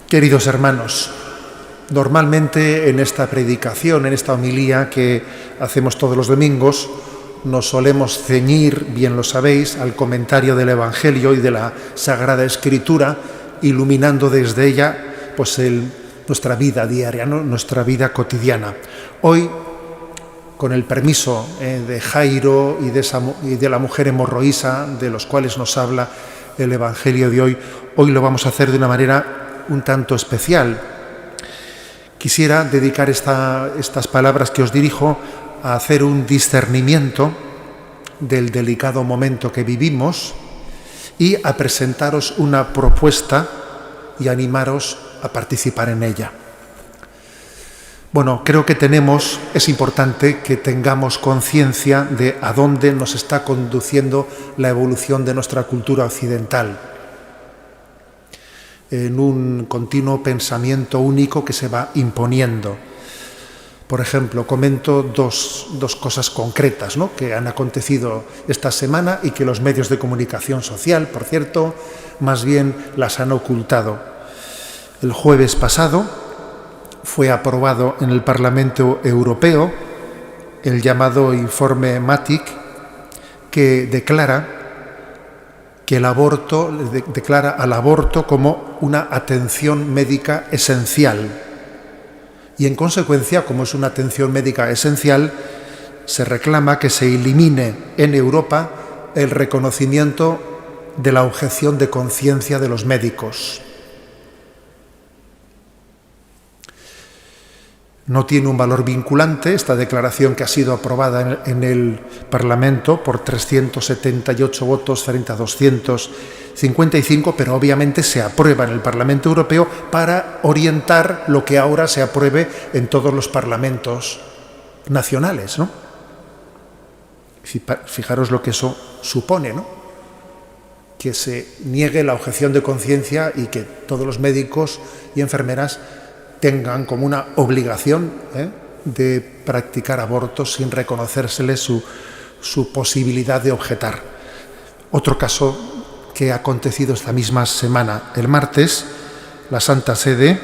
Queridos hermanos, normalmente en esta predicación, en esta homilía que hacemos todos los domingos, nos solemos ceñir, bien lo sabéis, al comentario del Evangelio y de la Sagrada Escritura, iluminando desde ella pues nuestra vida diaria, ¿no? Nuestra vida cotidiana. Hoy, con el permiso de Jairo y de la mujer hemorroísa, de los cuales nos habla el Evangelio de hoy lo vamos a hacer de una manera un tanto especial. Quisiera dedicar estas palabras que os dirijo a hacer un discernimiento del delicado momento que vivimos y a presentaros una propuesta y animaros a participar en ella. Bueno, creo que es importante que tengamos conciencia de a dónde nos está conduciendo la evolución de nuestra cultura occidental, en un continuo pensamiento único que se va imponiendo. Por ejemplo, comento dos cosas concretas, ¿no?, que han acontecido esta semana y que los medios de comunicación social, por cierto, más bien las han ocultado. El jueves pasado fue aprobado en el Parlamento Europeo el llamado informe Matic, que declara al aborto como una atención médica esencial. Y en consecuencia, como es una atención médica esencial, se reclama que se elimine en Europa el reconocimiento de la objeción de conciencia de los médicos. No tiene un valor vinculante esta declaración, que ha sido aprobada en el Parlamento por 378 votos frente a 255, pero obviamente se aprueba en el Parlamento Europeo para orientar lo que ahora se apruebe en todos los parlamentos nacionales, ¿no? Fijaros lo que eso supone, ¿no? Que se niegue la objeción de conciencia y que todos los médicos y enfermeras tengan como una obligación de practicar abortos sin reconocérsele su posibilidad de objetar. Otro caso que ha acontecido esta misma semana, el martes, la Santa Sede,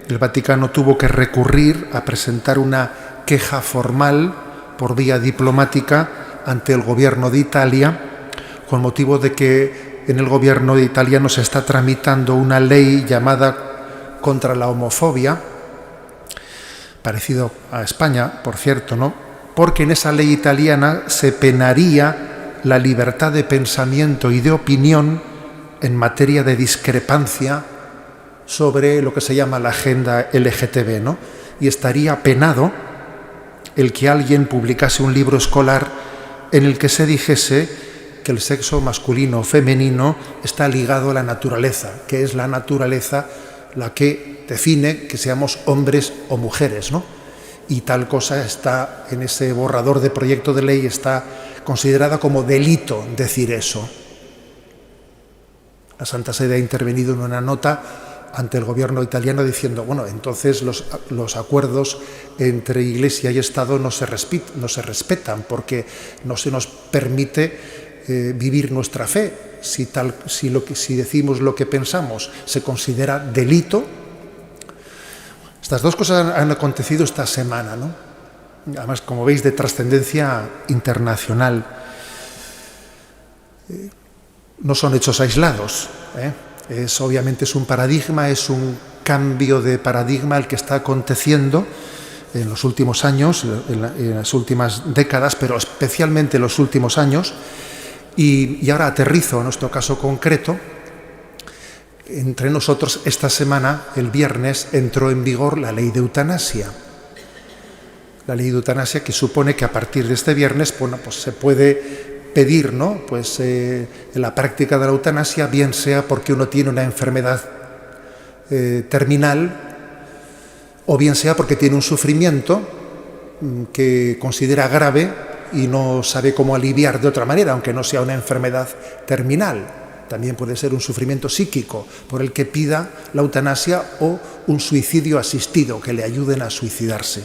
el Vaticano tuvo que recurrir a presentar una queja formal por vía diplomática ante el gobierno de Italia, con motivo de que en el gobierno de Italia se está tramitando una ley llamada contra la homofobia, parecido a España, por cierto, ¿no? Porque en esa ley italiana se penaría la libertad de pensamiento y de opinión en materia de discrepancia sobre lo que se llama la agenda LGTB, ¿no? Y estaría penado el que alguien publicase un libro escolar en el que se dijese que el sexo masculino o femenino está ligado a la naturaleza, que es la naturaleza la que define que seamos hombres o mujeres, ¿no? Y tal cosa está en ese borrador de proyecto de ley, está considerada como delito decir eso. La Santa Sede ha intervenido en una nota ante el gobierno italiano diciendo, bueno, entonces los acuerdos entre Iglesia y Estado no se respetan porque no se nos permite vivir nuestra fe. Si decimos lo que pensamos se considera delito. Estas dos cosas han acontecido esta semana, ¿no? Además, como veis, de trascendencia internacional. No son hechos aislados, obviamente es un paradigma, es un cambio de paradigma el que está aconteciendo en los últimos años, en las últimas décadas, pero especialmente en los últimos años. Y ahora aterrizo en nuestro caso concreto. Entre nosotros, esta semana, el viernes, entró en vigor la ley de eutanasia. La ley de eutanasia, que supone que a partir de este viernes, bueno, pues se puede pedir, ¿no?, pues la práctica de la eutanasia, bien sea porque uno tiene una enfermedad terminal, o bien sea porque tiene un sufrimiento que considera grave y no sabe cómo aliviar de otra manera, aunque no sea una enfermedad terminal. También puede ser un sufrimiento psíquico por el que pida la eutanasia o un suicidio asistido, que le ayuden a suicidarse.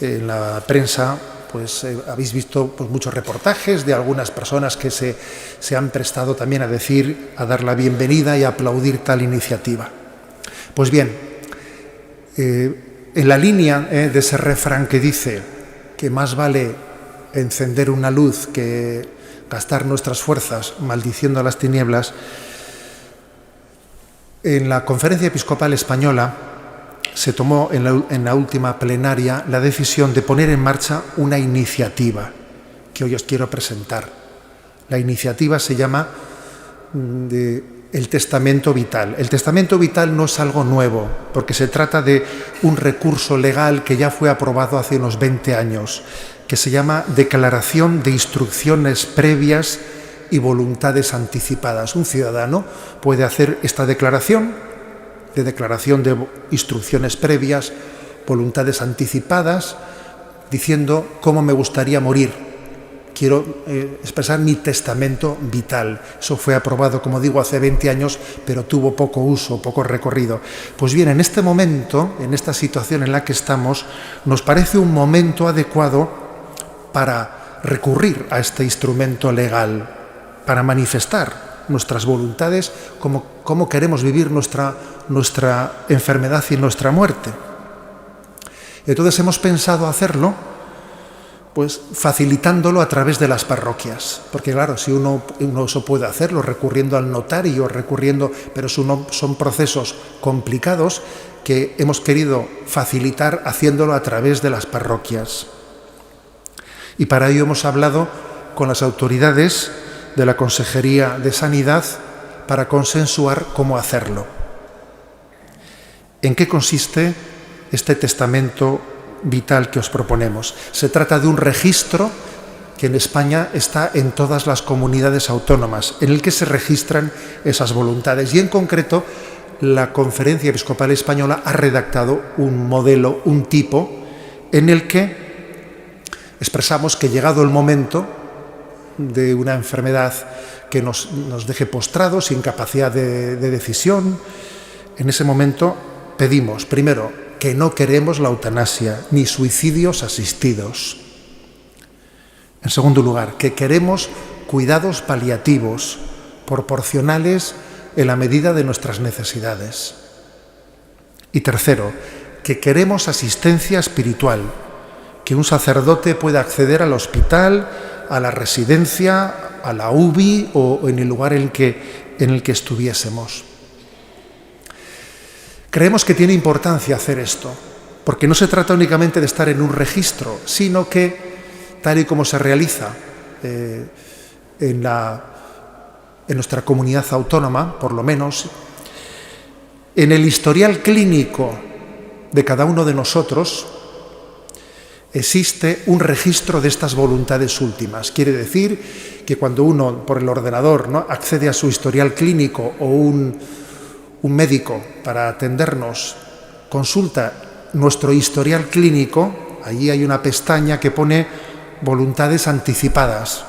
En la prensa pues habéis visto pues, muchos reportajes de algunas personas que se han prestado también a dar la bienvenida y a aplaudir tal iniciativa. Pues bien, en la línea de ese refrán que dice que más vale encender una luz que gastar nuestras fuerzas maldiciendo a las tinieblas, en la Conferencia Episcopal Española se tomó en la última plenaria la decisión de poner en marcha una iniciativa que hoy os quiero presentar. La iniciativa se llama el Testamento Vital. El Testamento Vital no es algo nuevo, porque se trata de un recurso legal que ya fue aprobado hace unos 20 años, que se llama Declaración de Instrucciones Previas y Voluntades Anticipadas. Un ciudadano puede hacer esta declaración de instrucciones previas, voluntades anticipadas, diciendo cómo me gustaría morir. Quiero expresar mi testamento vital. Eso fue aprobado, como digo, hace 20 años, pero tuvo poco uso, poco recorrido. Pues bien, en este momento, en esta situación en la que estamos, nos parece un momento adecuado para recurrir a este instrumento legal, para manifestar nuestras voluntades, cómo queremos vivir nuestra enfermedad y nuestra muerte. Entonces hemos pensado hacerlo pues facilitándolo a través de las parroquias, porque claro, si uno eso puede hacerlo recurriendo al notario, pero son procesos complicados que hemos querido facilitar haciéndolo a través de las parroquias. Y para ello hemos hablado con las autoridades de la Consejería de Sanidad para consensuar cómo hacerlo. ¿En qué consiste este testamento vital que os proponemos? Se trata de un registro que en España está en todas las comunidades autónomas, en el que se registran esas voluntades. Y en concreto, la Conferencia Episcopal Española ha redactado un modelo, un tipo, en el que expresamos que llegado el momento de una enfermedad que nos deje postrados, sin capacidad de decisión, en ese momento pedimos, primero, que no queremos la eutanasia ni suicidios asistidos. En segundo lugar, que queremos cuidados paliativos, proporcionales en la medida de nuestras necesidades. Y tercero, que queremos asistencia espiritual, que un sacerdote pueda acceder al hospital, a la residencia, a la UBI o en el lugar en el que estuviésemos. Creemos que tiene importancia hacer esto, porque no se trata únicamente de estar en un registro, sino que, tal y como se realiza en nuestra comunidad autónoma, por lo menos, en el historial clínico de cada uno de nosotros existe un registro de estas voluntades últimas. Quiere decir que cuando uno, por el ordenador, ¿no?, accede a su historial clínico o un médico para atendernos consulta nuestro historial clínico, allí hay una pestaña que pone voluntades anticipadas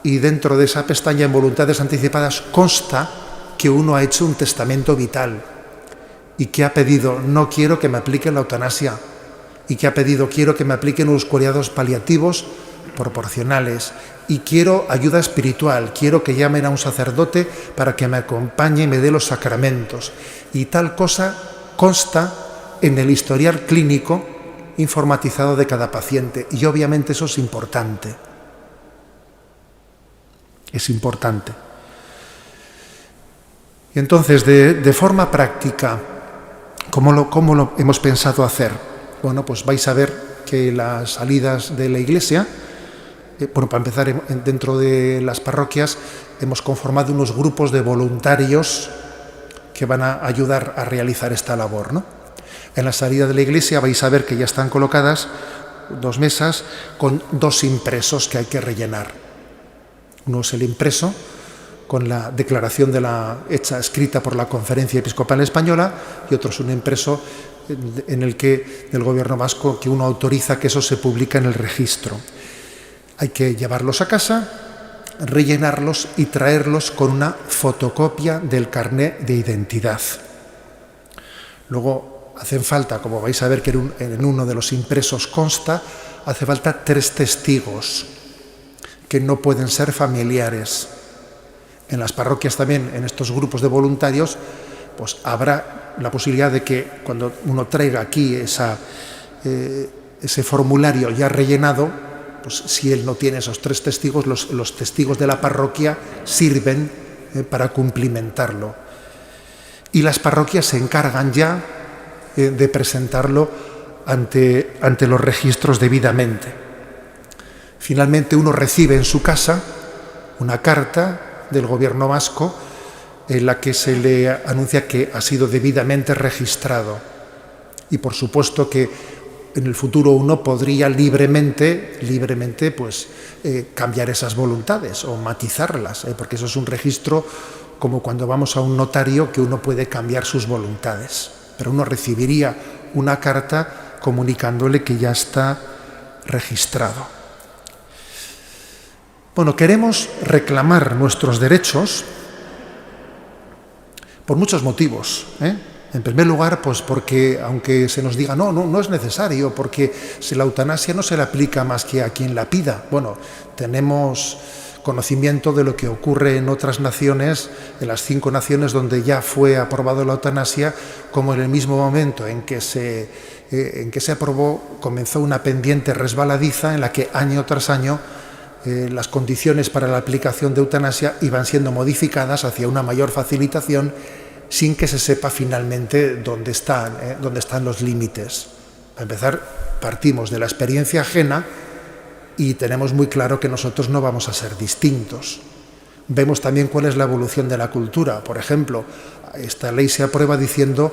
y dentro de esa pestaña en voluntades anticipadas consta que uno ha hecho un testamento vital y que ha pedido no quiero que me apliquen la eutanasia y que ha pedido quiero que me apliquen unos cuidados paliativos proporcionales y quiero ayuda espiritual, quiero que llamen a un sacerdote para que me acompañe y me dé los sacramentos. Y tal cosa consta en el historial clínico informatizado de cada paciente. Y obviamente eso es importante. Es importante. Y entonces, de forma práctica, ¿cómo lo hemos pensado hacer? Bueno, pues vais a ver que las salidas de la Iglesia, para empezar, dentro de las parroquias hemos conformado unos grupos de voluntarios que van a ayudar a realizar esta labor, ¿no? En la salida de la iglesia vais a ver que ya están colocadas 2 mesas con 2 impresos que hay que rellenar. Uno es el impreso con la declaración escrita por la Conferencia Episcopal Española y otro es un impreso en el que del Gobierno vasco que uno autoriza que eso se publica en el registro. Hay que llevarlos a casa, rellenarlos y traerlos con una fotocopia del carné de identidad. Luego hacen falta, como vais a ver que en uno de los impresos consta, hace falta 3 testigos que no pueden ser familiares. En las parroquias también, en estos grupos de voluntarios, pues habrá la posibilidad de que cuando uno traiga aquí ese formulario ya rellenado, pues si él no tiene esos 3 testigos, los testigos de la parroquia sirven para cumplimentarlo. Y las parroquias se encargan ya de presentarlo ante los registros debidamente. Finalmente uno recibe en su casa una carta del gobierno vasco en la que se le anuncia que ha sido debidamente registrado. Y por supuesto que en el futuro uno podría libremente pues, cambiar esas voluntades o matizarlas, porque eso es un registro como cuando vamos a un notario, que uno puede cambiar sus voluntades. Pero uno recibiría una carta comunicándole que ya está registrado. Bueno, queremos reclamar nuestros derechos por muchos motivos, En primer lugar, pues porque aunque se nos diga no es necesario, porque si la eutanasia no se le aplica más que a quien la pida. Bueno, tenemos conocimiento de lo que ocurre en otras naciones, en las 5 naciones donde ya fue aprobado la eutanasia, como en el mismo momento en que se aprobó, comenzó una pendiente resbaladiza en la que año tras año las condiciones para la aplicación de eutanasia iban siendo modificadas hacia una mayor facilitación, sin que se sepa finalmente dónde están los límites. Para empezar, partimos de la experiencia ajena y tenemos muy claro que nosotros no vamos a ser distintos. Vemos también cuál es la evolución de la cultura. Por ejemplo, esta ley se aprueba diciendo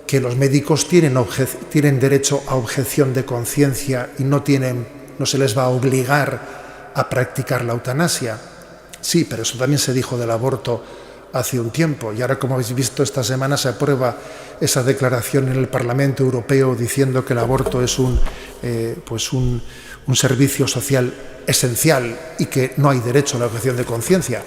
que los médicos tienen derecho a objeción de conciencia y no se les va a obligar a practicar la eutanasia. Sí, pero eso también se dijo del aborto hace un tiempo, y ahora, como habéis visto, esta semana se aprueba esa declaración en el Parlamento Europeo diciendo que el aborto es un servicio social esencial y que no hay derecho a la objeción de conciencia.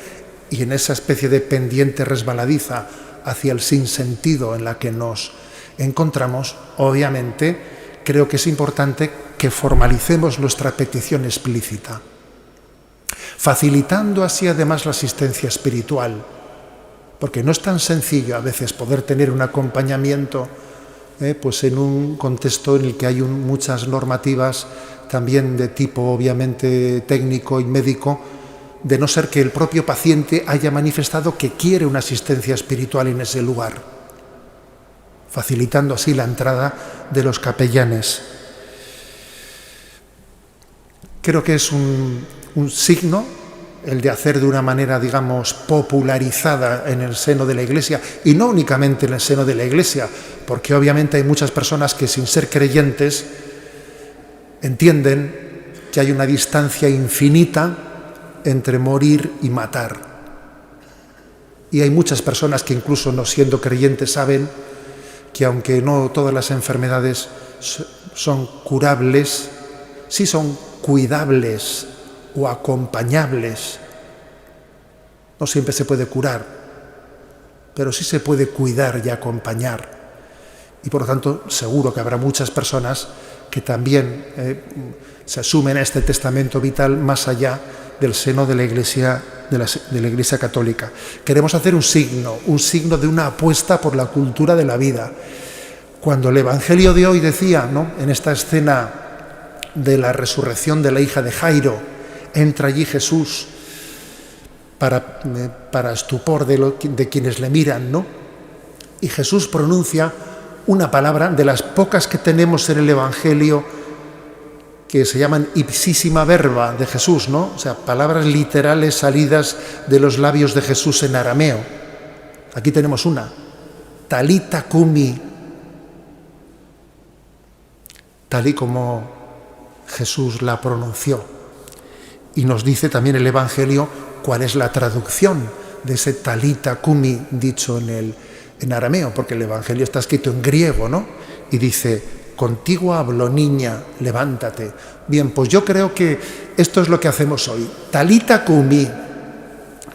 Y en esa especie de pendiente resbaladiza hacia el sinsentido en la que nos encontramos, obviamente creo que es importante que formalicemos nuestra petición explícita, facilitando así además la asistencia espiritual, porque no es tan sencillo a veces poder tener un acompañamiento pues en un contexto en el que hay muchas normativas también de tipo obviamente técnico y médico, de no ser que el propio paciente haya manifestado que quiere una asistencia espiritual en ese lugar, facilitando así la entrada de los capellanes. Creo que es un signo el de hacer de una manera, digamos, popularizada en el seno de la Iglesia, y no únicamente en el seno de la Iglesia, porque obviamente hay muchas personas que sin ser creyentes entienden que hay una distancia infinita entre morir y matar. Y hay muchas personas que incluso no siendo creyentes saben que aunque no todas las enfermedades son curables, sí son cuidables o acompañables. No siempre se puede curar, pero sí se puede cuidar y acompañar. Y por lo tanto, seguro que habrá muchas personas que también se asumen a este testamento vital más allá del seno de la Iglesia, de la Iglesia católica. Queremos hacer un signo de una apuesta por la cultura de la vida. Cuando el Evangelio de hoy decía, ¿no?, en esta escena de la resurrección de la hija de Jairo, entra allí Jesús para estupor de quienes le miran, ¿no? Y Jesús pronuncia una palabra de las pocas que tenemos en el Evangelio que se llaman ipsísima verba de Jesús, ¿no? O sea, palabras literales salidas de los labios de Jesús en arameo. Aquí tenemos una, talita cumi, tal y como Jesús la pronunció. Y nos dice también el Evangelio cuál es la traducción de ese talita cumi dicho en arameo, porque el Evangelio está escrito en griego, ¿no? Y dice, contigo hablo, niña, levántate. Bien, pues yo creo que esto es lo que hacemos hoy. Talita cumi,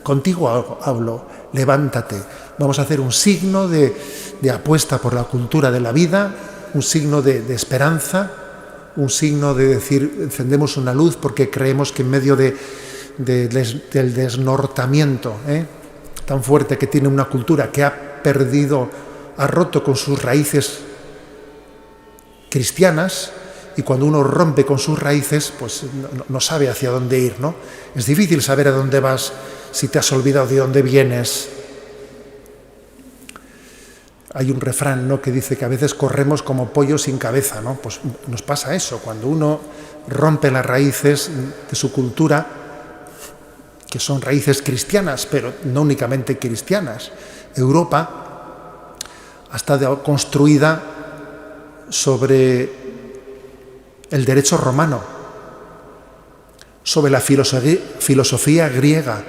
contigo hablo, levántate. Vamos a hacer un signo de apuesta por la cultura de la vida, un signo de esperanza, un signo de decir, encendemos una luz porque creemos que en medio del desnortamiento tan fuerte que tiene una cultura que ha perdido, ha roto con sus raíces cristianas, y cuando uno rompe con sus raíces, pues no sabe hacia dónde ir, ¿no? Es difícil saber a dónde vas si te has olvidado de dónde vienes. Hay un refrán, ¿no?, que dice que a veces corremos como pollos sin cabeza, ¿no? Pues nos pasa eso, cuando uno rompe las raíces de su cultura, que son raíces cristianas, pero no únicamente cristianas. Europa ha estado construida sobre el derecho romano, sobre la filosofía griega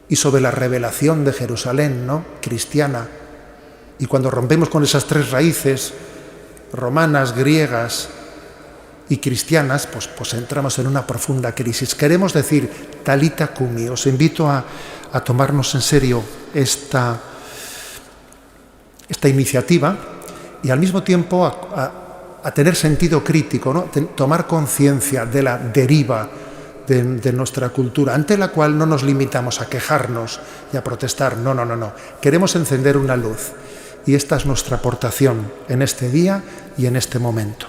y sobre la revelación de Jerusalén, ¿no?, cristiana. Y cuando rompemos con esas tres raíces, romanas, griegas y cristianas, pues entramos en una profunda crisis. Queremos decir, Talita Cumi. Os invito a tomarnos en serio esta iniciativa y al mismo tiempo a tener sentido crítico, ¿no? Tomar conciencia de la deriva de nuestra cultura, ante la cual no nos limitamos a quejarnos y a protestar. No. Queremos encender una luz. Y esta es nuestra aportación en este día y en este momento.